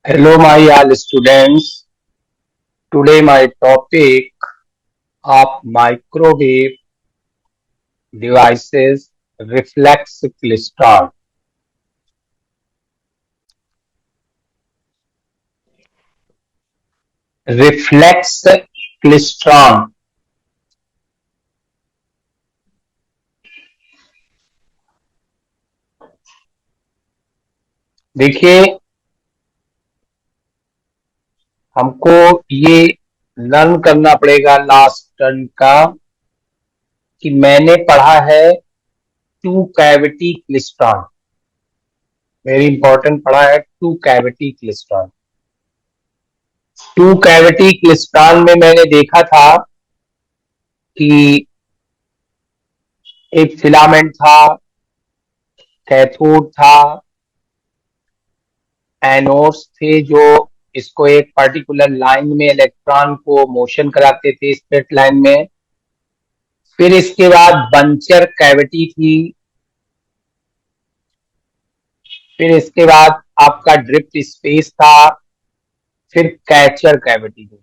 Hello, my all students. Today, my topic of microwave devices reflex klystron. Reflex klystron. देखिए, हमको ये learn करना पड़ेगा लास्ट टर्न का कि मैंने पढ़ा है two cavity klystron. Very important पढ़ा है two cavity klystron. Two cavity klystron में मैंने देखा था कि एक फिलामेंट था, कैथोड था, एनोड्स थे जो इसको एक पर्टिकुलर लाइन में इलेक्ट्रॉन को मोशन कराते थे स्ट्रेट लाइन में। फिर इसके बाद बंचर कैविटी थी। फिर इसके बाद आपका ड्रिफ्ट स्पेस था। फिर कैचर कैविटी थी।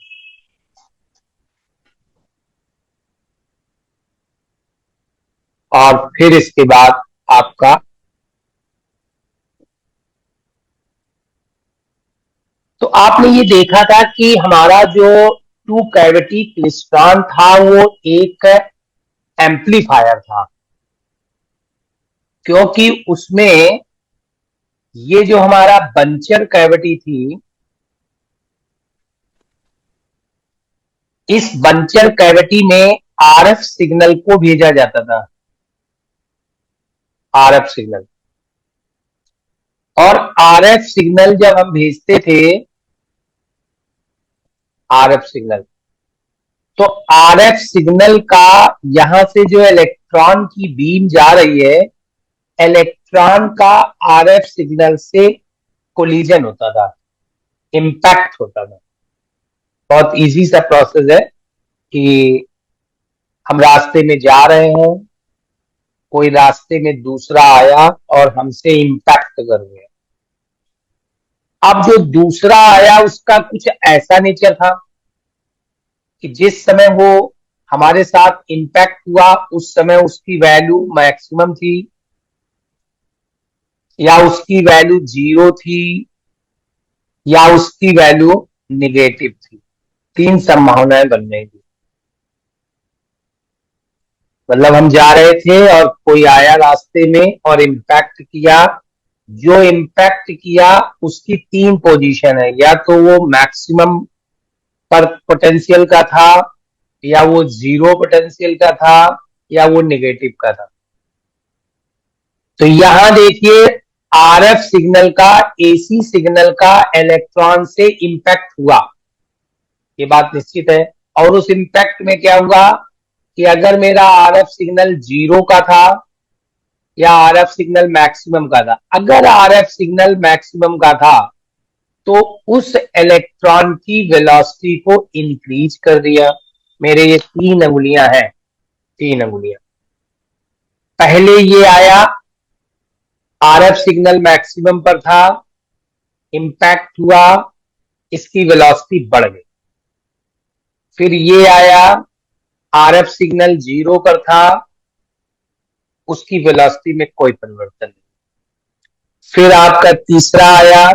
और फिर इसके बाद आपका तो आपने ये देखा था कि हमारा जो टू कैविटी क्लिस्ट्रॉन था वो एक एम्पलीफायर था, क्योंकि उसमें ये जो हमारा बंचर कैविटी थी, इस बंचर कैविटी में आरएफ सिग्नल को भेजा जाता था। आरएफ सिग्नल, और आरएफ सिग्नल जब हम भेजते थे, आरएफ सिग्नल, तो आरएफ सिग्नल का यहां से जो इलेक्ट्रॉन की बीम जा रही है, इलेक्ट्रॉन का आरएफ सिग्नल से कोलिजन होता था, इंपैक्ट होता था। बहुत इजी सा प्रोसेस है कि हम रास्ते में जा रहे हैं, कोई रास्ते में दूसरा आया और हमसे इंपैक्ट कर गया। अब जो दूसरा आया उसका कुछ ऐसा नेचर था कि जिस समय वो हमारे साथ इंपैक्ट हुआ उस समय उसकी वैल्यू मैक्सिमम थी, या उसकी वैल्यू जीरो थी, या उसकी वैल्यू निगेटिव थी। तीन संभावनाएं बन रही थी। मतलब हम जा रहे थे और कोई आया रास्ते में और इम्पैक्ट किया। जो इम्पैक्ट किया उसकी तीन पोजीशन है, या तो वो मैक्सिमम पर पोटेंशियल का था, या वो जीरो पोटेंशियल का था, या वो नेगेटिव का था। तो यहां देखिए, आरएफ सिग्नल का, एसी सिग्नल का इलेक्ट्रॉन से इंपैक्ट हुआ, ये बात निश्चित है। और उस इंपैक्ट में क्या हुआ कि अगर मेरा आरएफ सिग्नल जीरो का था या आरएफ सिग्नल मैक्सिमम का था, अगर आरएफ सिग्नल मैक्सिमम का था तो उस इलेक्ट्रॉन की वेलोसिटी को इंक्रीज कर दिया। मेरे ये तीन अंगुलियां हैं, तीन अंगुलियां। पहले ये आया, आरएफ सिग्नल मैक्सिमम पर था, इंपैक्ट हुआ, इसकी वेलोसिटी बढ़ गई। फिर ये आया, आरएफ सिग्नल जीरो पर था, उसकी वेलोसिटी में कोई परिवर्तन नहीं। फिर आपका तीसरा आया,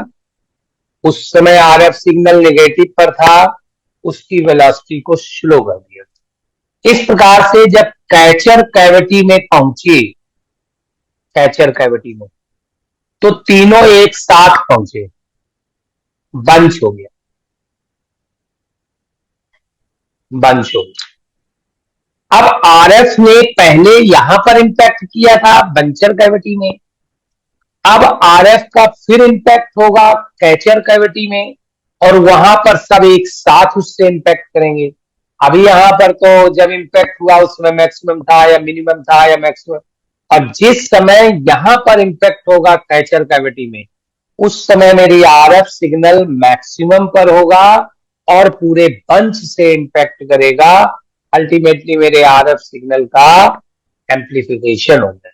उस समय आरएफ सिग्नल नेगेटिव पर था, उसकी वेलोसिटी को स्लो कर दिया। इस प्रकार से जब कैचर कैविटी में पहुंची, कैचर कैविटी में, तो तीनों एक साथ पहुंचे, बंच हो गया, बंच हो गया। अब आरएफ ने पहले यहां पर इंपैक्ट किया था बंचर कैविटी में, अब आरएफ का फिर इंपैक्ट होगा कैचर कैविटी में, और वहां पर सब एक साथ उससे इंपैक्ट करेंगे। अभी यहां पर तो जब इंपैक्ट हुआ उस समय मैक्सिमम था या मिनिमम था या मैक्सिमम, और जिस समय यहां पर इंपैक्ट होगा कैचर कैविटी में, उस समय मेरी आरएफ सिग्नल मैक्सिमम पर होगा और पूरे बंच से इंपैक्ट करेगा। अल्टीमेटली मेरे आरएफ सिग्नल का एम्प्लीफिकेशन होगा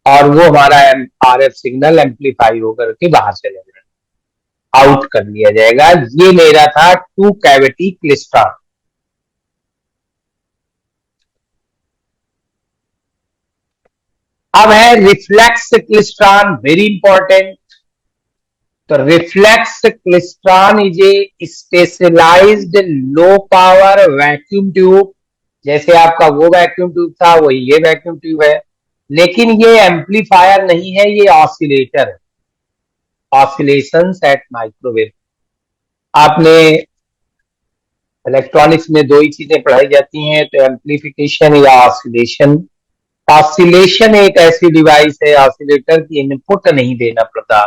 और वो हमारा आरएफ सिग्नल एम्पलीफाई होकर के बाहर चले जाए। आउट कर लिया जाएगा। ये मेरा था टू कैविटी क्लिस्ट्रॉन। अब है रिफ्लेक्स क्लिस्ट्रॉन, वेरी इंपॉर्टेंट। तो reflex klystron is a specialized low power vacuum tube. जैसे आपका वो वैक्यूम ट्यूब था, वही ये वैक्यूम ट्यूब है, लेकिन ये एम्पलीफायर नहीं है, ये ऑसिलेटर है। Oscillations at microwave. आपने इलेक्ट्रॉनिक्स में दो ही चीजें पढ़ाई जाती हैं, तो एम्पलीफिकेशन या ऑसिलेशन। ऑसिलेशन एक ऐसी डिवाइस है, ऑसिलेटर की इनपुट नहीं देना पड़ता,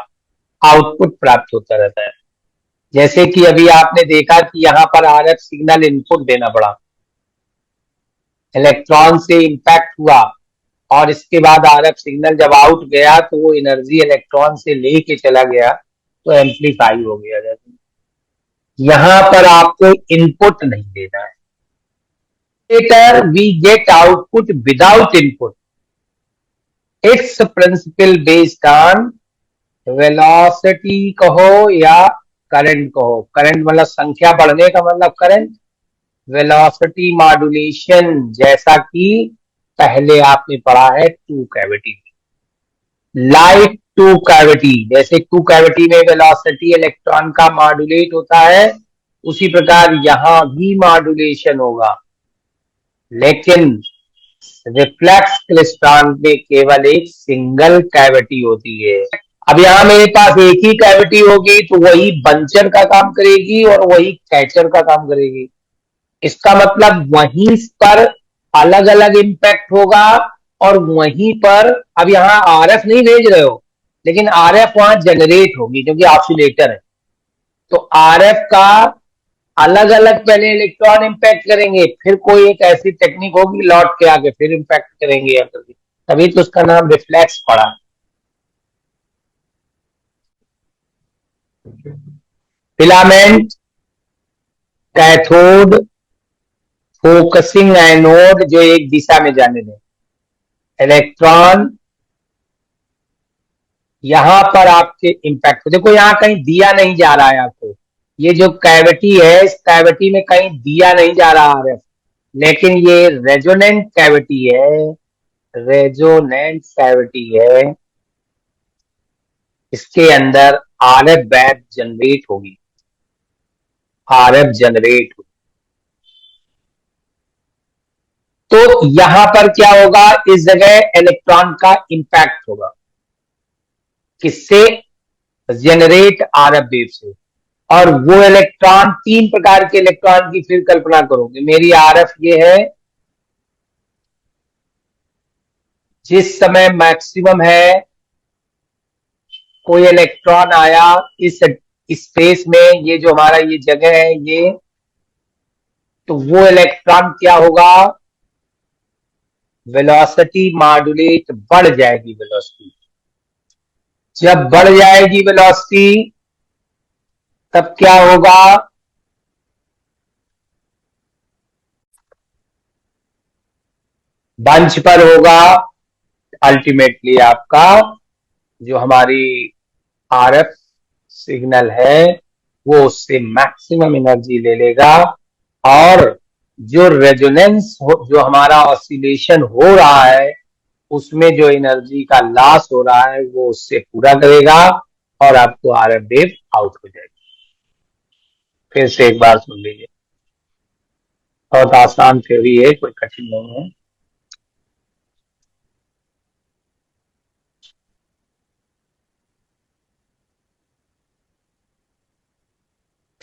आउटपुट प्राप्त होता रहता है। जैसे कि अभी आपने देखा कि यहाँ पर आरएफ सिग्नल इनपुट देना पड़ा, इलेक्ट्रॉन से इंपैक्ट हुआ, और इसके बाद आरएफ सिग्नल जब आउट गया तो वो एनर्जी इलेक्ट्रॉन से लेके चला गया, तो एम्पलीफाई हो गया। यहां पर आपको इनपुट नहीं देना है। later we get output without input. Its principle based on velocity कहो या करंट कहो। करंट मतलब संख्या बढ़ने का मतलब करंट, वेलोसिटी मॉड्यूलेशन, जैसा कि पहले आपने पढ़ा है two cavity. Like two cavity, जैसे टू कैविटी में वेलोसिटी इलेक्ट्रॉन का मॉड्यूलेट होता है, उसी प्रकार यहां भी मॉड्यूलेशन होगा, लेकिन रिफ्लेक्स क्लिस्ट्रॉन में केवल एक सिंगल कैविटी होती है। अब यहां मेरे पास एक ही कैविटी होगी तो वही बंचर का काम करेगी और वही कैचर का काम करेगी। इसका मतलब वहीं पर अलग अलग इंपैक्ट होगा, और वहीं पर अब यहां आरएफ नहीं भेज रहे हो, लेकिन आरएफ वहां जनरेट होगी क्योंकि ऑसिलेटर है। तो आरएफ का अलग अलग पहले इलेक्ट्रॉन इंपैक्ट करेंगे, फिर कोई एक ऐसी टेक्निक होगी लौट के आके फिर इंपैक्ट करेंगे, तभी तो उसका नाम रिफ्लेक्स पड़ा। फिलामेंट, कैथोड, फोकसिंग एनोड जो एक दिशा में जाने दें, इलेक्ट्रॉन यहां पर आपके इंपैक्ट। देखो यहां कहीं दिया नहीं जा रहा है आपको, ये जो कैविटी है इस कैविटी में कहीं दिया नहीं जा रहा है, लेकिन ये रेजोनेंट कैविटी है, रेजोनेंट कैविटी है, इसके अंदर आरएफ वेव जनरेट होगी, आरएफ जनरेट होगी। तो यहां पर क्या होगा, इस जगह इलेक्ट्रॉन का इंपैक्ट होगा, किससे, जनरेट आरएफ वेव से। और वो इलेक्ट्रॉन, तीन प्रकार के इलेक्ट्रॉन की फिर कल्पना करोगे, मेरी आरएफ ये है, जिस समय मैक्सिमम है कोई इलेक्ट्रॉन आया इस स्पेस में, ये जो हमारा ये जगह है ये, तो वो इलेक्ट्रॉन क्या होगा, वेलोसिटी मॉड्यूलेट, बढ़ जाएगी वेलोसिटी। जब बढ़ जाएगी वेलोसिटी तब क्या होगा, बंच पर होगा, अल्टीमेटली आपका जो हमारी आरएफ सिग्नल है वो उससे मैक्सिमम एनर्जी ले लेगा, और जो रेजोनेंस जो हमारा ऑसिलेशन हो रहा है उसमें जो एनर्जी का लॉस हो रहा है वो उससे पूरा करेगा, और आपको आरएफ वेव आउट हो जाएगी। फिर से एक बार सुन लीजिए, बहुत आसान थ्योरी है, कोई कठिन नहीं है।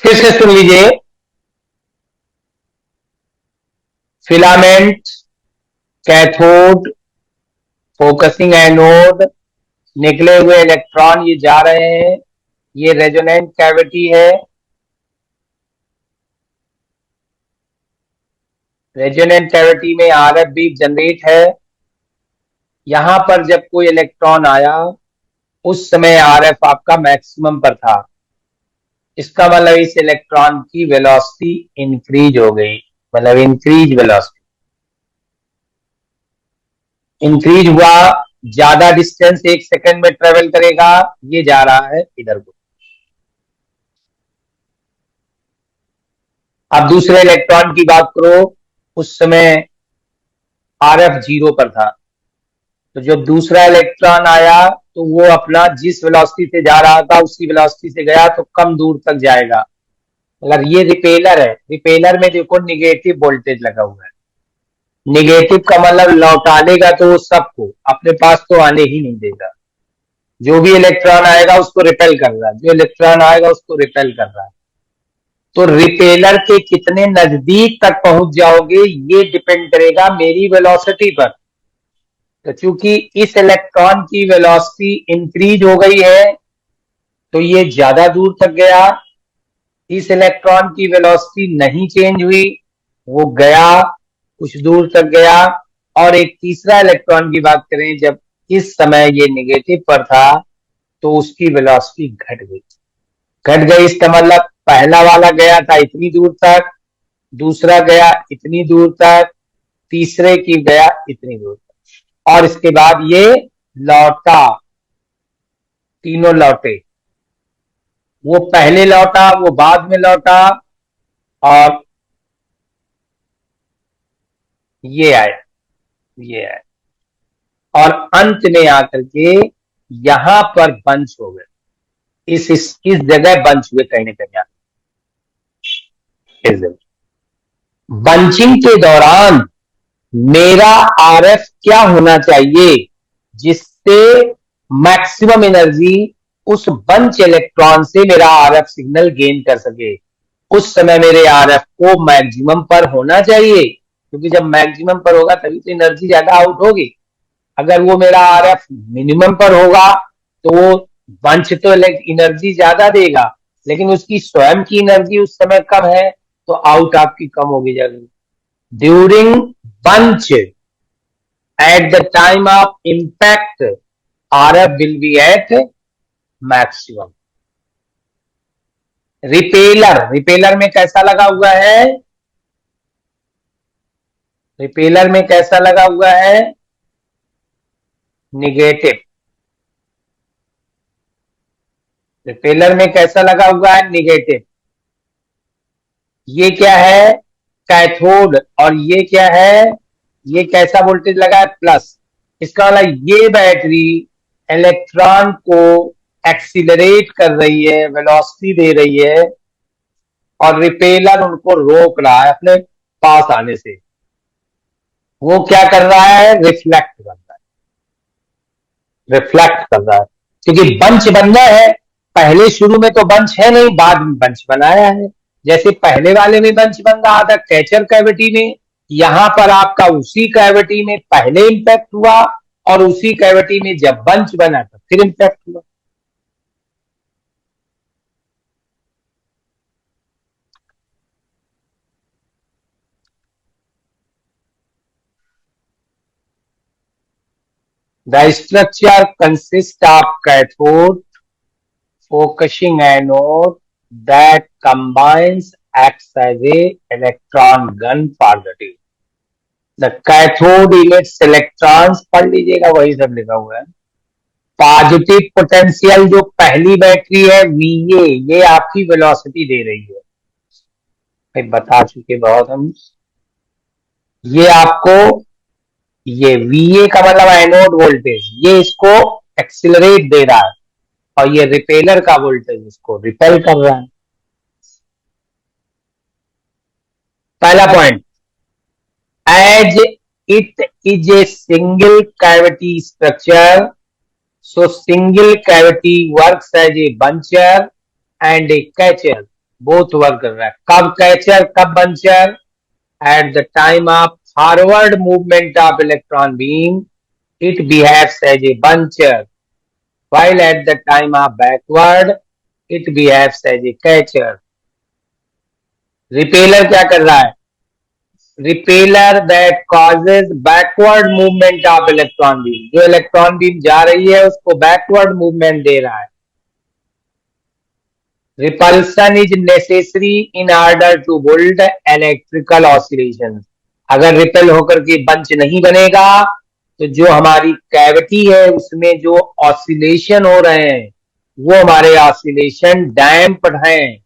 फिर से सुन लीजिए, फिलामेंट, कैथोड, फोकसिंग एनोड, निकले हुए इलेक्ट्रॉन ये जा रहे हैं, ये रेजोनेंट कैविटी है, रेजोनेंट कैविटी में आरएफ भी जनरेट है। यहां पर जब कोई इलेक्ट्रॉन आया उस समय आरएफ आपका मैक्सिमम पर था, इसका मतलब इस इलेक्ट्रॉन की वेलोसिटी इंक्रीज हो गई, मतलब इंक्रीज वेलोसिटी, इंक्रीज हुआ, ज्यादा डिस्टेंस एक सेकंड में ट्रेवल करेगा, ये जा रहा है इधर को, अब दूसरे इलेक्ट्रॉन की बात करो, उस समय RF 0 पर था, तो जब दूसरा इलेक्ट्रॉन आया तो वो अपना जिस वेलोसिटी से जा रहा था उसी वेलोसिटी से गया तो कम दूर तक जाएगा। अगर ये रिपेलर है, रिपेलर में देखो निगेटिव वोल्टेज लगा हुआ है, निगेटिव का मतलब लौटा देगा तो वो सबको अपने पास तो आने ही नहीं देगा। जो भी इलेक्ट्रॉन आएगा उसको रिपेल कर रहा है, जो इलेक्ट्रॉन आएगा उसको रिपेल कर रहा है। तो रिपेलर के कितने नजदीक तक पहुंच जाओगे ये डिपेंड करेगा मेरी वेलोसिटी पर। तो चूंकि इस इलेक्ट्रॉन की वेलोसिटी इंक्रीज हो गई है तो ये ज्यादा दूर तक गया, इस इलेक्ट्रॉन की वेलोसिटी नहीं चेंज हुई, वो गया कुछ दूर तक गया। और एक तीसरा इलेक्ट्रॉन की बात करें, जब इस समय ये नेगेटिव पर था तो उसकी वेलोसिटी घट गई। घट गई इसका मतलब पहला वाला गया था इतनी दूर तक, दूसरा गया इतनी दूर तक, तीसरे की गया इतनी दूर तक, और इसके बाद ये लौटा, तीनों लौटे। वो पहले लौटा, वो बाद में लौटा, और ये आया, ये आया, और अंत में आकर के यहां पर बंच हो गए, इस जगह बंच हुए कहीं ना कहीं। इस जगह बंचिंग के दौरान मेरा RF क्या होना चाहिए जिससे मैक्सिमम एनर्जी उस बंच इलेक्ट्रॉन से मेरा RF सिग्नल गेन कर सके। उस समय मेरे RF को मैक्सिमम पर होना चाहिए, क्योंकि जब मैक्सिमम पर होगा तभी तो एनर्जी ज्यादा आउट होगी। अगर वो मेरा RF मिनिमम पर होगा तो वो बंच तो एनर्जी ज्यादा देगा, लेकिन उसकी स्वयं की एनर्जी उस समय कम है तो आउट आपकी कम होगी जाएगी। During bunch at the time of impact RF will be at maximum। Repeller, repeller में कैसा लगा हुआ है, रिपेलर में कैसा लगा हुआ है, निगेटिव। रिपेलर में कैसा लगा हुआ है, निगेटिव। ये क्या है, कैथोड, और ये क्या है, ये कैसा वोल्टेज लगा है, प्लस। इसका मतलब ये बैटरी इलेक्ट्रॉन को एक्सीलरेट कर रही है, वेलोसिटी दे रही है, और रिपेलर उनको रोक रहा है अपने पास आने से। वो क्या कर रहा है, रिफ्लेक्ट कर रहा है, रिफ्लेक्ट कर रहा है, क्योंकि बंच बनना है। पहले शुरू में तो बंच है नहीं, बाद में बंच बनाया है। जैसे पहले वाले में बंच बन रहा था कैचर कैविटी में, यहां पर आपका उसी कैविटी में पहले इंपैक्ट हुआ और उसी कैविटी में जब बंच बना तो फिर इंपैक्ट हुआ। The structure consists of cathode, focusing anode that combines acts as a electron gun for the tube. The cathode emits electrons, पढ़ लीजिएगा वही सब लिखा हुआ है। पॉजिटिव पोटेंशियल जो पहली बैटरी है VA, ये आपकी वेलोसिटी दे रही है, भाई बता चुके बहुत हम। ये आपको, ये VA का मतलब एनोड वोल्टेज, ये इसको एक्सिलरेट दे रहा है, और ये रिपेलर का वोल्टेज इसको रिपेल कर रहा है। पहला point, as it is a single cavity structure, so single cavity works as a buncher and a catcher, both work कर रहा है। कब कैचर कब buncher, at the time of forward movement of electron beam it behaves as a buncher, while at the time of backward it behaves as a catcher। Repeller क्या कर रहा है, repeller that causes backward movement of electron beam, जो electron beam जा रही है उसको backward movement दे रहा है। Repulsion is necessary in order to hold electrical oscillation. अगर रिपेल होकर के बंच नहीं बनेगा तो जो हमारी कैविटी है उसमें जो ऑसिलेशन हो रहे हैं वो हमारे ऑसिलेशन डैम्प्ड हैं,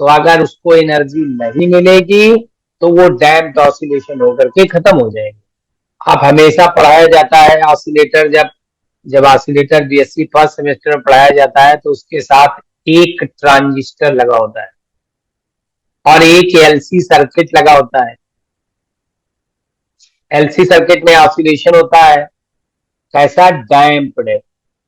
तो अगर उसको एनर्जी नहीं मिलेगी तो वो डैम्प्ड ऑसिलेशन होकर के खत्म हो जाएगी। आप हमेशा पढ़ाया जाता है ऑसिलेटर, जब जब ऑसिलेटर बीएससी फर्स्ट सेमेस्टर में पढ़ाया जाता है तो उसके साथ एक ट्रांजिस्टर लगा होता है और एक एलसी सर्किट लगा होता है। एलसी सर्किट में ऑसिलेशन होता है, कैसा, डैम्प्ड।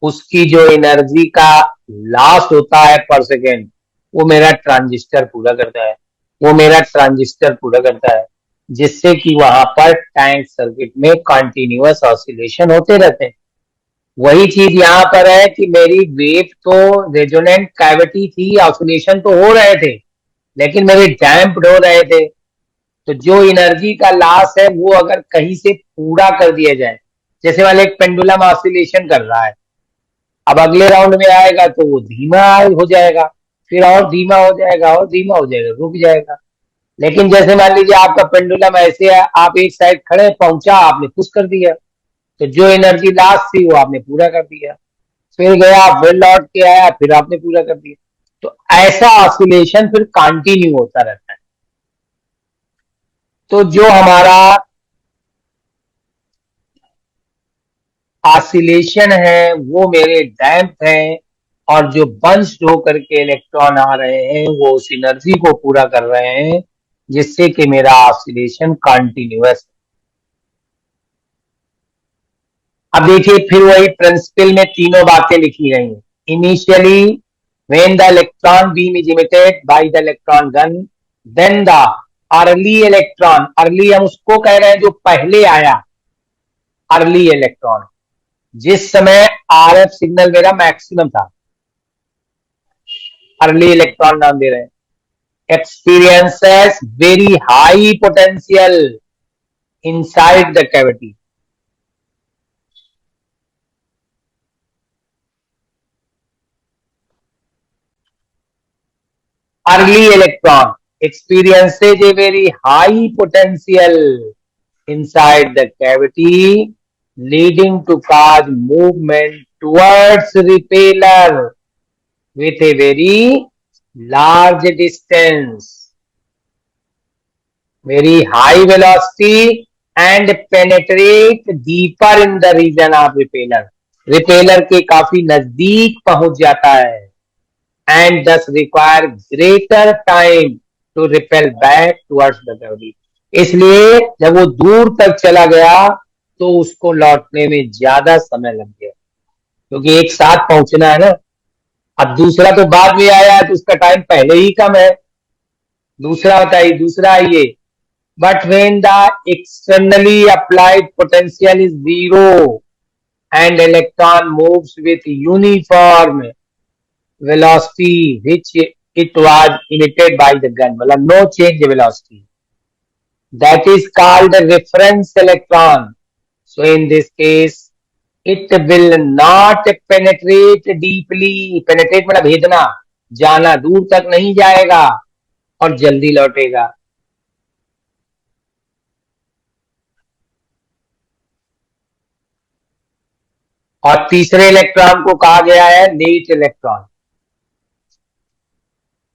उसकी जो एनर्जी का लॉस होता है पर सेकेंड, वो मेरा ट्रांजिस्टर पूरा करता है, वो मेरा ट्रांजिस्टर पूरा करता है, जिससे कि वहां पर टैंक सर्किट में कंटिन्यूअस ऑसिलेशन होते रहते हैं। वही चीज यहाँ पर है कि मेरी वेव तो रेजोनेंट कैविटी थी, ऑसिलेशन तो हो रहे थे, लेकिन मेरे डैम्प्ड हो रहे थे। तो जो एनर्जी का लॉस है वो अगर कहीं से पूरा कर दिया जाए, जैसे वाले एक पेंडुलम ऑसिलेशन कर रहा है, अब अगले राउंड में आएगा तो वो धीमा हो जाएगा, फिर और धीमा हो जाएगा और धीमा हो जाएगा, रुक जाएगा। लेकिन जैसे मान लीजिए आपका पेंडुलम ऐसे है, आप एक साइड खड़े, पहुंचा, आपने पुश कर दिया, तो जो एनर्जी लास्ट थी वो आपने पूरा कर दिया, फिर गया, फिर लौट के आया, फिर आपने पूरा कर दिया। तो ऐसा ऑसिलेशन फिर कंटिन्यू होता रहता है। तो जो हमारा ऑसिलेशन है वो मेरे डैम्प हैं, और जो बंच होकर के इलेक्ट्रॉन आ रहे हैं वो उस एनर्जी को पूरा कर रहे हैं, जिससे कि मेरा ऑसिलेशन कंटिन्यूअस। अब देखिए फिर वही प्रिंसिपल में तीनों बातें लिखी गई हैं। Initially when the electron beam is emitted by the electron gun, then the early electron, early हम उसको कह रहे हैं जो पहले आया, अर्ली इलेक्ट्रॉन, जिस समय आरएफ सिग्नल मेरा मैक्सिमम था, अर्ली इलेक्ट्रॉन नाम दे रहे हैं, experiences very high potential inside the cavity. Early electron experiences a very high potential inside the cavity, leading to cause movement towards repeller with a very large distance, very high velocity, and penetrate deeper in the region of repeller. Repeller के काफी नजदीक पहुंच जाता है, and thus require greater time to repel back towards the cavity. इसलिए जब वो दूर तक चला गया तो उसको लौटने में ज्यादा समय लग गया, क्योंकि एक साथ पहुंचना है ना। अब दूसरा तो बाद में आया है तो उसका टाइम पहले ही कम है। दूसरा बताइए, दूसरा ये, but when the externally applied potential is zero and electron moves with uniform velocity which it was emitted by the gun, मतलब no change velocity, that is called the reference electron. So in this case it will not penetrate deeply, penetrate मतलब भेदना, जाना, दूर तक नहीं जाएगा और जल्दी लौटेगा। और तीसरे इलेक्ट्रॉन को कहा गया है लेट इलेक्ट्रॉन।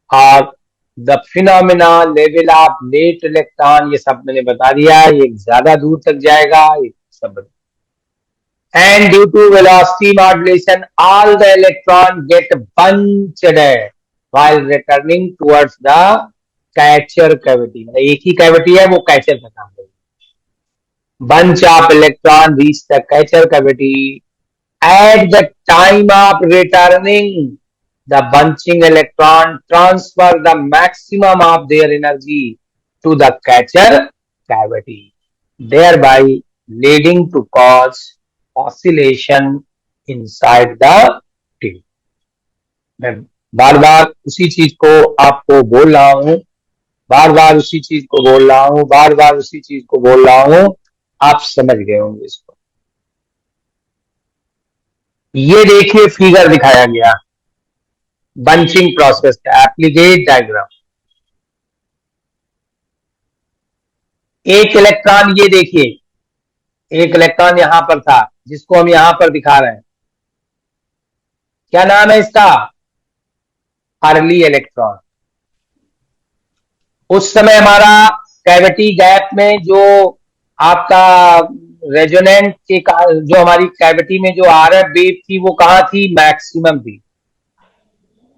और the phenomena level of late electron, ये सब मैंने बता दिया, ये ज्यादा दूर तक जाएगा, ये सब। And due to velocity modulation all the electron get bunched while returning towards the catcher cavity. एक ही कैविटी है, वो कैचर का काम करेगी। bunch of electron reach the catcher cavity. At the time of returning, the bunching electron transfer the maximum of their energy to the catcher cavity, thereby leading to cause oscillation inside the tube. मैं बार बार उसी चीज को आपको बोल रहा हूं, बार बार उसी चीज को बोल रहा हूं, बार बार उसी चीज को बोल रहा हूं, आप समझ गए होंगे इसको। ये देखिए फिगर दिखाया गया बंचिंग प्रोसेस का एप्लीकेट डायग्राम। एक इलेक्ट्रॉन, ये देखिए एक इलेक्ट्रॉन यहां पर था जिसको हम यहां पर दिखा रहे हैं, क्या नाम है इसका, अर्ली इलेक्ट्रॉन। उस समय हमारा कैविटी गैप में जो आपका रेजोनेंट के जो हमारी कैविटी में जो आरएफ वेव थी वो कहाँ थी, मैक्सिमम थी।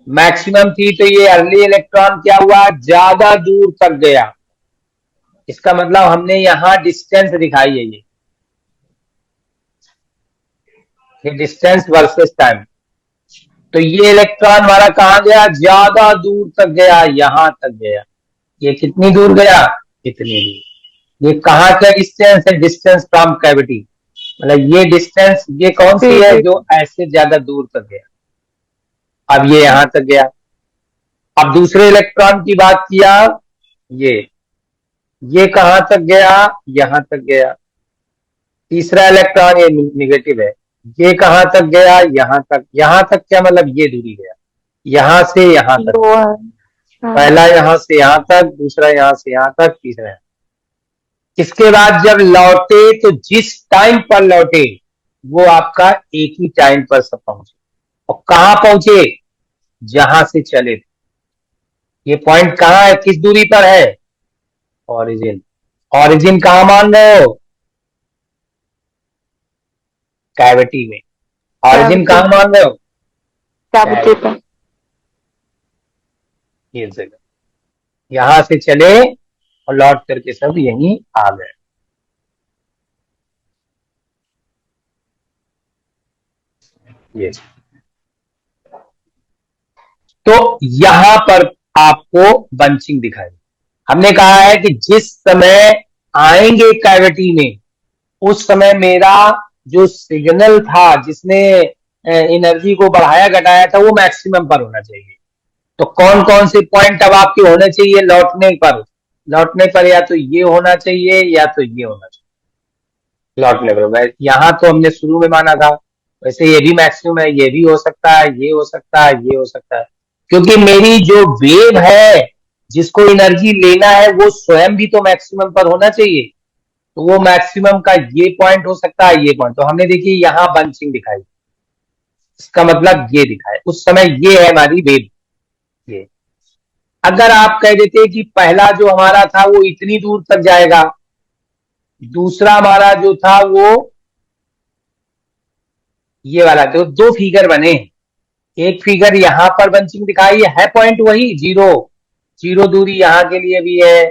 मैक्सिमम थी तो ये अर्ली इलेक्ट्रॉन क्या हुआ, ज्यादा दूर तक गया। इसका मतलब हमने यहां डिस्टेंस दिखाई है, ये डिस्टेंस वर्सेस टाइम। तो ये इलेक्ट्रॉन हमारा कहां गया, ज्यादा दूर तक गया, यहां तक गया। ये कितनी दूर गया, इतनी दूर। ये कहां का डिस्टेंस है, डिस्टेंस फ्रॉम कैविटी, मतलब ये डिस्टेंस ये कौन सी है, जो ऐसे ज्यादा दूर तक गया। अब ये यहां तक गया। अब दूसरे इलेक्ट्रॉन की बात किया, ये कहां तक गया, यहां तक गया। तीसरा इलेक्ट्रॉन ये निगेटिव है, ये कहां तक गया, यहां तक। यहां तक क्या मतलब, ये दूरी गया, यहां से यहां तक। पहला यहां से यहां तक, दूसरा यहां से यहां तक, तीसरा। इसके बाद जब लौटे तो जिस टाइम पर लौटे वो आपका एक ही टाइम पर सब पहुंचे। और कहां पहुंचे, जहां से चले थे। ये पॉइंट कहां है, किस दूरी पर है, ओरिजिन। ओरिजिन कहां मान रहे हो, कैविटी में। ओरिजिन कहां मान रहे हो, कैविटी पर। ये जगह यहां से चले और लौट करके सब यहीं आ गए। ये तो यहां पर आपको बंचिंग दिखाई। हमने कहा है कि जिस समय आएंगे कैविटी में, उस समय मेरा जो सिग्नल था जिसने एनर्जी को बढ़ाया घटाया था वो मैक्सिमम पर होना चाहिए। तो कौन कौन से पॉइंट अब आपके होने चाहिए लौटने पर, लौटने पर या तो ये होना चाहिए या तो ये होना चाहिए। लौटने पर यहां तो हमने शुरू में माना था, वैसे ये भी मैक्सिमम है, ये भी हो सकता है, ये हो सकता है, ये हो सकता है। क्योंकि मेरी जो वेव है जिसको एनर्जी लेना है वो स्वयं भी तो मैक्सिमम पर होना चाहिए। तो वो मैक्सिमम का ये पॉइंट हो सकता है, ये पॉइंट। तो हमने देखिए यहां बंचिंग दिखाई, इसका मतलब ये दिखाए उस समय ये है हमारी वेव। ये अगर आप कह देते कि पहला जो हमारा था वो इतनी दूर तक जाएगा, दूसरा हमारा जो था वो ये वाला, तो दो फिगर बने। एक फिगर यहां पर बंचिंग दिखाई है पॉइंट वही जीरो, जीरो दूरी यहां के लिए भी है,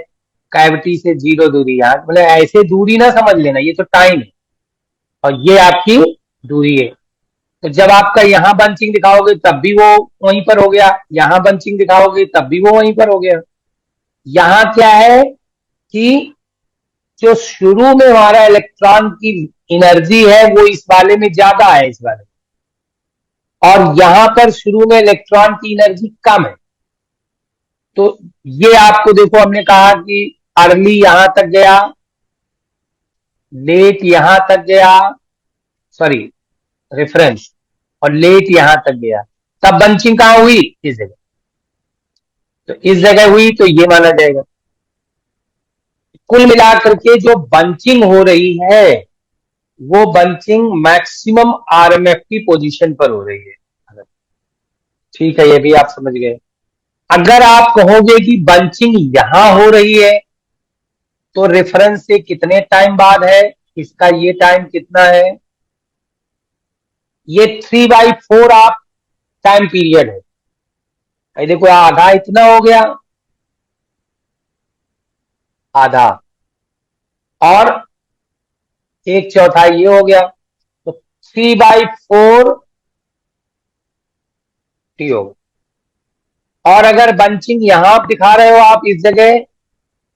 कैविटी से जीरो दूरी यहाँ, मतलब ऐसे दूरी ना समझ लेना, ये तो टाइम है और ये आपकी दूरी है। तो जब आपका यहां बंचिंग दिखाओगे तब भी वो वहीं पर हो गया, यहां बंचिंग दिखाओगे तब भी वो वहीं पर हो गया। यहां क्या है कि जो शुरू में हमारा इलेक्ट्रॉन की एनर्जी है वो इस वाले में ज्यादा है, इस वाले में, और यहां पर शुरू में इलेक्ट्रॉन की एनर्जी कम है। तो ये आपको देखो हमने कहा कि अर्ली यहां तक गया, लेट यहां तक गया, सॉरी रेफरेंस, और लेट यहां तक गया, तब बंचिंग कहां हुई, इस जगह। तो इस जगह हुई तो ये माना जाएगा। कुल मिलाकर के जो बंचिंग हो रही है वो बंचिंग मैक्सिमम आरएमएफ की पोजीशन पर हो रही है। ठीक है, ये भी आप समझ गए। अगर आप कहोगे कि बंचिंग यहां हो रही है तो रेफरेंस से कितने टाइम बाद है, इसका ये टाइम कितना है, ये 3/4 आप टाइम पीरियड है। देखो आधा इतना हो गया, आधा, और एक चौथाई ये हो गया, तो 3/4 टी होगा। और अगर बंचिंग यहां दिखा रहे हो आप इस जगह,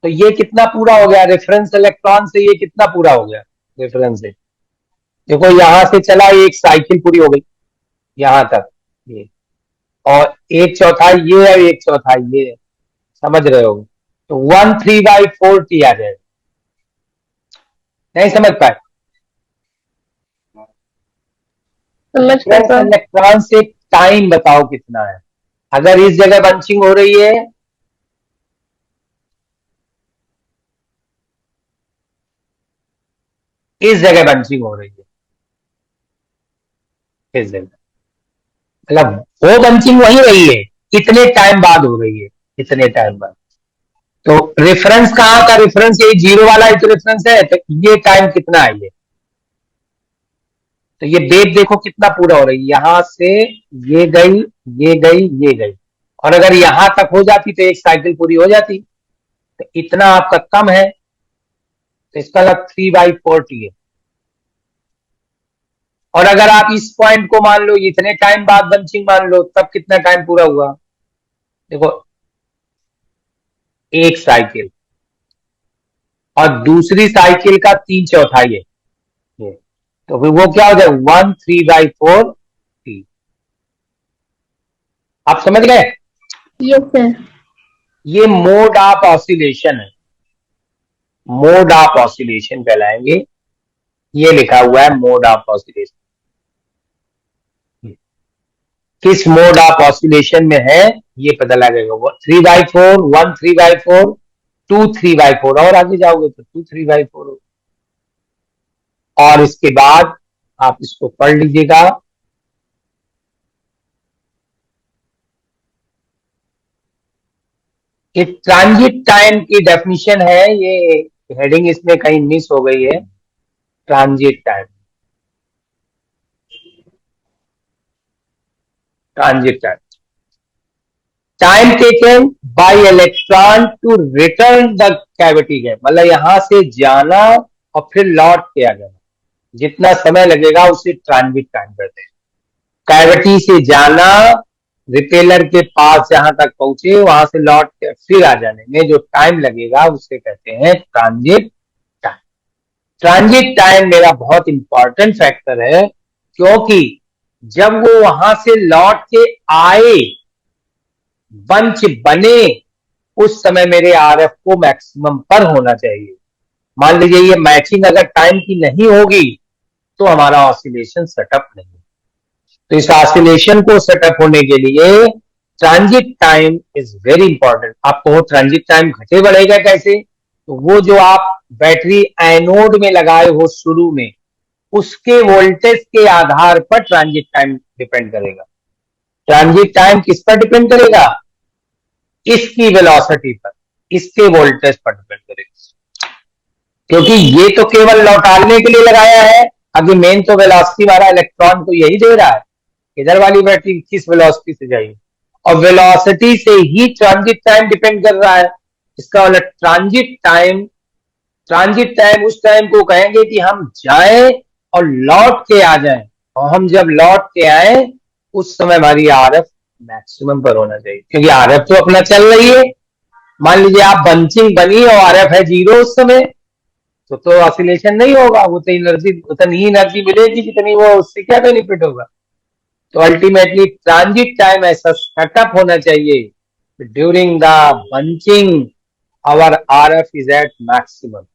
तो ये कितना पूरा हो गया, रेफरेंस इलेक्ट्रॉन से ये कितना पूरा हो गया, रेफरेंस से देखो यहां से चला, एक साइकिल पूरी हो गई यहां तक ये, और एक चौथाई ये है, एक चौथाई ये है, समझ रहे हो। तो 1/3/4 टी आ जाएगा। नहीं समझ पाए, रेफरेंस इलेक्ट्रॉन से टाइम बताओ कितना है। अगर इस जगह बंचिंग हो रही है, इस जगह बंचिंग हो रही है, इस जगह, मतलब वो बंचिंग वही रही है, इतने टाइम बाद हो रही है, इतने टाइम बाद। तो रेफरेंस कहाँ का, रेफरेंस यही जीरो वाला ही तो रेफरेंस है। तो ये टाइम कितना है, ये तो ये वेव देखो कितना पूरा हो रही है, यहां से ये गई, ये गई, ये गई, और अगर यहां तक हो जाती तो एक साइकिल पूरी हो जाती। तो इतना आपका कम है, तो इसका लग 3/4 है। और अगर आप इस पॉइंट को मान लो इतने टाइम बाद बंचिंग मान लो, तब कितना टाइम पूरा हुआ, देखो एक साइकिल, और दूसरी साइकिल का 3/4 है ये। तो फिर वो क्या हो जाए, 1/3/4 t। आप समझ गए? Yes sir. ये मोड ऑफ ऑसिलेशन है, मोड ऑफ ऑसिलेशन कहलाएंगे। ये लिखा हुआ है मोड ऑफ ऑसिलेशन, किस मोड ऑफ ऑसिलेशन में है ये पता लगेगा। 3/4, 1/3/4, 2/3/4, और आगे जाओगे तो 2/3/4 हो। और इसके बाद आप इसको पढ़ लीजिएगा, कि ट्रांजिट टाइम की डेफिनेशन है, ये हेडिंग इसमें कहीं मिस हो गई है। Transit time, transit time, time taken by electron to return the cavity gap, मतलब यहां से जाना और फिर लौट के आ जाना, जितना समय लगेगा उसे ट्रांजिट टाइम कहते हैं। कैविटी से जाना, रिपेलर के पास जहां तक पहुंचे वहां से लौट के फिर आ जाने में जो टाइम लगेगा उसे कहते हैं ट्रांजिट टाइम। ट्रांजिट टाइम मेरा बहुत इंपॉर्टेंट फैक्टर है, क्योंकि जब वो वहां से लौट के आए, बंच बने, उस समय मेरे आरएफ को मैक्सिमम पर होना चाहिए। मान लीजिए ये मैचिंग अगर टाइम की नहीं होगी तो हमारा ऑसिलेशन सेटअप नहीं। तो इस ऑसिलेशन को सेटअप होने के लिए transit time is very important. आपको ट्रांजिट टाइम घटे बढ़ेगा कैसे, तो वो जो आप बैटरी एनोड में लगाए हो शुरू में, उसके वोल्टेज के आधार पर ट्रांजिट टाइम डिपेंड करेगा। ट्रांजिट टाइम किस पर डिपेंड करेगा, इसकी वेलोसिटी पर, इसके वोल्टेज पर डिपेंड करेगा, क्योंकि ये तो केवल लौटाने के लिए लगाया है। अभी मेन तो वेलोसिटी हमारा इलेक्ट्रॉन को यही दे रहा है, इधर वाली बैटरी किस वेलोसिटी से जाएगी, और वेलोसिटी से ही ट्रांजिट टाइम डिपेंड कर रहा है। इसका मतलब ट्रांजिट टाइम, ट्रांजिट टाइम उस टाइम को कहेंगे कि हम जाएं और लौट के आ जाएं, और हम जब लौट के आए उस समय हमारी आरएफ मैक्सिमम पर होना चाहिए, क्योंकि आरएफ तो अपना चल रही है। मान लीजिए आप बंचिंग बनी और आरएफ है 0 उस समय, तो ऑसिलेशन नहीं होगा, वो तो एनर्जी, उतनी एनर्जी मिलेगी जितनी वो, उससे क्या बेनिफिट होगा। तो अल्टीमेटली ट्रांजिट टाइम ऐसा सेटअप होना चाहिए, during the bunching our RF is at maximum.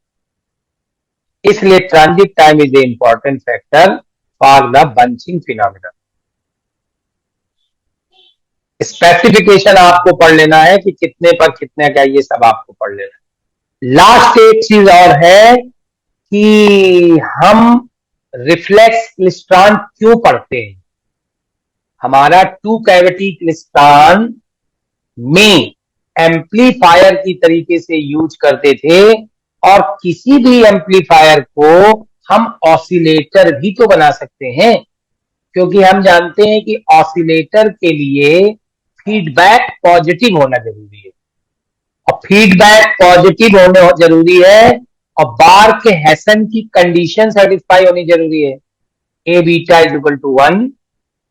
इसलिए transit time is a important factor for the bunching phenomena. Specification आपको पढ़ लेना है कि कितने पर कितने का, ये सब आपको पढ़ लेना है। लास्ट एक चीज और है कि हम रिफ्लेक्स क्लिस्ट्रॉन क्यों पढ़ते हैं। हमारा टू कैविटी क्लिस्ट्रॉन में एम्पलीफायर की तरीके से यूज करते थे, और किसी भी एम्पलीफायर को हम ऑसिलेटर भी तो बना सकते हैं, क्योंकि हम जानते हैं कि ऑसिलेटर के लिए फीडबैक पॉजिटिव होना जरूरी है, और फीडबैक पॉजिटिव होना जरूरी है, और बार के हैसन की कंडीशन सेटिस्फाई होनी जरूरी है। ए बीटा इज इक्वल टू 1,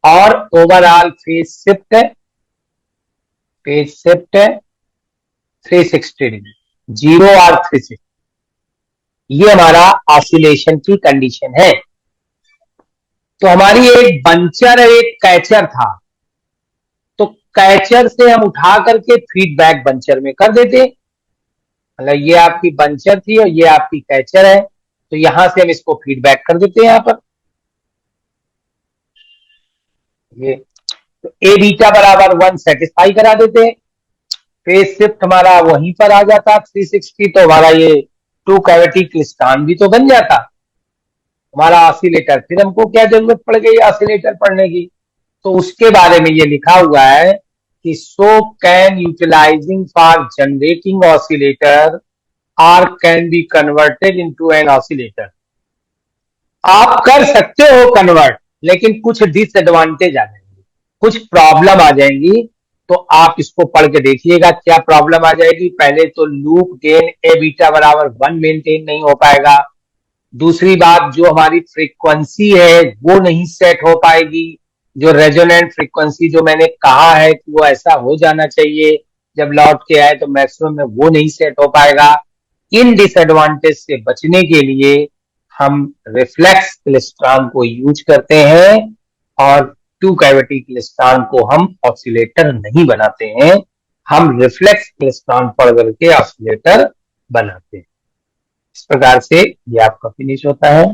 और ओवरऑल फेज शिफ्ट 360 डिग्री, 0 और 360, ये हमारा ऑसिलेशन की कंडीशन है। तो हमारी एक बंचर एक कैचर था, तो कैचर से हम उठा करके फीडबैक बंचर में कर देते, मतलब ये आपकी बंचर थी और ये आपकी कैचर है, तो यहां से हम इसको फीडबैक कर देते हैं यहां पर ये, तो ए बीटा बराबर 1 सेटिस्फाई करा देते हैं, फेज शिफ्ट हमारा वहीं पर आ जाता 360, तो हमारा ये टू कैविटी क्लिस्ट्रॉन भी तो बन जाता हमारा ऑसिलेटर। फिर हमको क्या जरूरत पड़ गई ऑसिलेटर पढ़ने की, तो उसके बारे में ये लिखा हुआ है कि so can utilizing for generating oscillator or can be converted into an oscillator। आप कर सकते हो कन्वर्ट, लेकिन कुछ डिसएडवांटेज आ जाएंगे, कुछ प्रॉब्लम आ जाएंगी। तो आप इसको पढ़ के देखिएगा क्या प्रॉब्लम आ जाएगी। पहले तो लूप गेन ए बीटा बराबर 1 मेंटेन नहीं हो पाएगा। दूसरी बात, जो हमारी फ्रीक्वेंसी है वो नहीं सेट हो पाएगी। जो रेजोनेंट फ्रीक्वेंसी जो मैंने कहा है कि वो ऐसा हो जाना चाहिए जब लौट के आए, तो मैक्सिमम में वो नहीं सेट हो पाएगा। इन डिसएडवांटेज से बचने के लिए हम रिफ्लेक्स क्लेस्ट्रॉन को यूज करते हैं और टू कैविटी क्लेस्ट्रॉन को हम ऑसिलेटर नहीं बनाते हैं, हम रिफ्लेक्स क्लेस्ट्रॉन पढ़ करके ऑसिलेटर बनाते हैं। इस प्रकार से ये आपका फिनिश होता है।